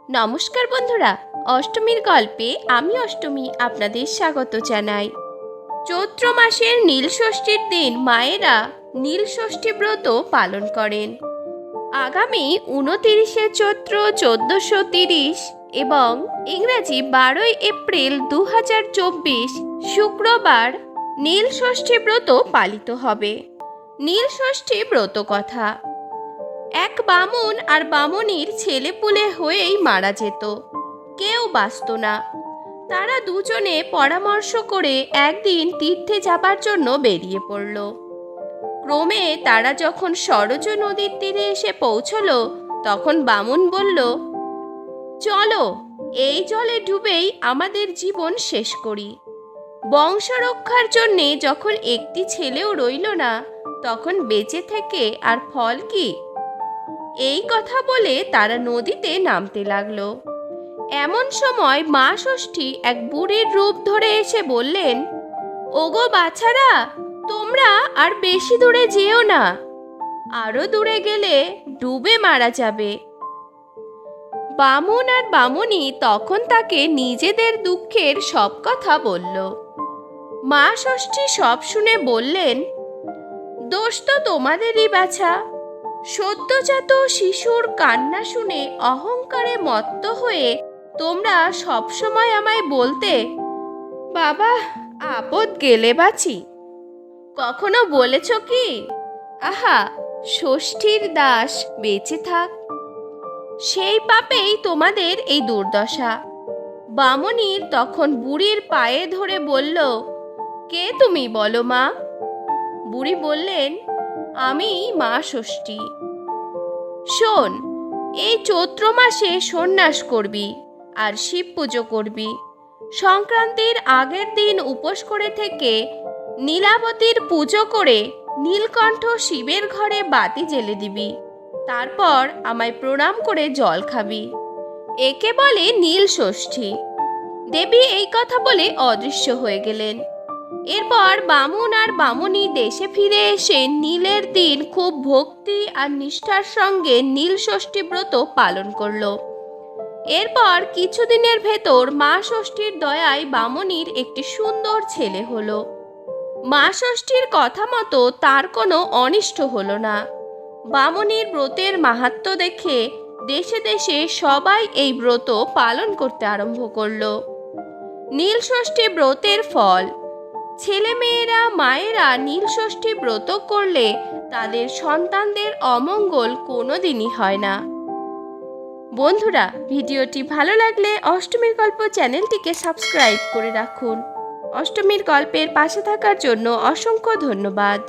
নমস্কার বন্ধুরা, অষ্টমীর গল্পে আমি অষ্টমী আপনাদের স্বাগত জানাই। চৈত্র মাসের নীল ষষ্ঠীর দিন মায়েরা নীল ষষ্ঠী ব্রত পালন করেন। আগামী 29শে চৈত্র 1430 এবং ইংরাজি 12ই এপ্রিল 2024 শুক্রবার নীল ষষ্ঠী ব্রত পালিত হবে। নীল ষষ্ঠী ব্রত কথা: এক বামুন আর বামুনির ছেলেপুলে হয়েই মারা যেত, কেউ বাঁচত না। তারা দুজনে পরামর্শ করে একদিন তীর্থে যাবার জন্য বেরিয়ে পড়ল। ক্রমে তারা যখন সরজ নদীর তীরে এসে পৌঁছল, তখন বামুন বলল, চলো এই জলে ডুবেই আমাদের জীবন শেষ করি। বংশ রক্ষার জন্যে যখন একটি ছেলেও রইল না, তখন বেঁচে থেকে আর ফল কি? এই কথা বলে তারা নদীতে নামতে লাগলো। এমন সময় মা ষষ্ঠী এক বুড়ির রূপ ধরে এসে বললেন, ওগো বাছারা, তোমরা আর বেশি দূরে যেও না, আরো দূরে গেলে ডুবে মারা যাবে। বামুন আর বামুনি তখন তাকে নিজেদের দুঃখের সব কথা বলল। মা ষষ্ঠী সব শুনে বললেন, দোষ তো তোমাদেরই বাছা। সদ্যজাত শিশুর কান্না শুনে অহংকারে মত্ত হয়ে তোমরা সবসময় আমায় বলতে, বাবা আপদ গেলে বাঁচি। কখনো বলেছ কি, আহা ষষ্ঠীর দাস বেঁচে থাক? সেই পাপেই তোমাদের এই দুর্দশা। বামুনির তখন বুড়ির পায়ে ধরে বলল, কে তুমি বলো মা? বুড়ি বললেন, আমি মা ষষ্ঠী। শোন, এই চৈত্র মাসে সন্ন্যাস করবি আর শিব পুজো করবি। সংক্রান্তির আগের দিন উপোস করে থেকে নীলাবতীর পুজো করে নীলকণ্ঠ শিবের ঘরে বাতি জ্বেলে দিবি। তারপর আমায় প্রণাম করে জল খাবি। একে বলে নীল ষষ্ঠী। দেবী এই কথা বলে অদৃশ্য হয়ে গেলেন। এরপর বামুন আর বামুনি দেশে ফিরে এসে নীলের দিন খুব ভক্তি আর নিষ্ঠার সঙ্গে নীল ষষ্ঠী ব্রত পালন করল। এরপর কিছুদিনের ভেতর মা ষষ্ঠীর দয়ায় বামুনির একটি সুন্দর ছেলে হলো। মা ষষ্ঠীর কথা মতো তার কোনো অনিষ্ট হলো না। বামুনির ব্রতের মাহাত্ম্য দেখে দেশে দেশে সবাই এই ব্রত পালন করতে আরম্ভ করলো। নীল ষষ্ঠী ব্রতের ফল: ছেলেমেয়েরা মায়েরা নীল ষষ্ঠী ব্রত করলে তাদের সন্তানদের অমঙ্গল কোনোদিনই হয় না। বন্ধুরা, ভিডিওটি ভালো লাগলে অষ্টমীর গল্প চ্যানেলটিকে সাবস্ক্রাইব করে রাখুন। অষ্টমীর গল্পের পাশে থাকার জন্য অসংখ্য ধন্যবাদ।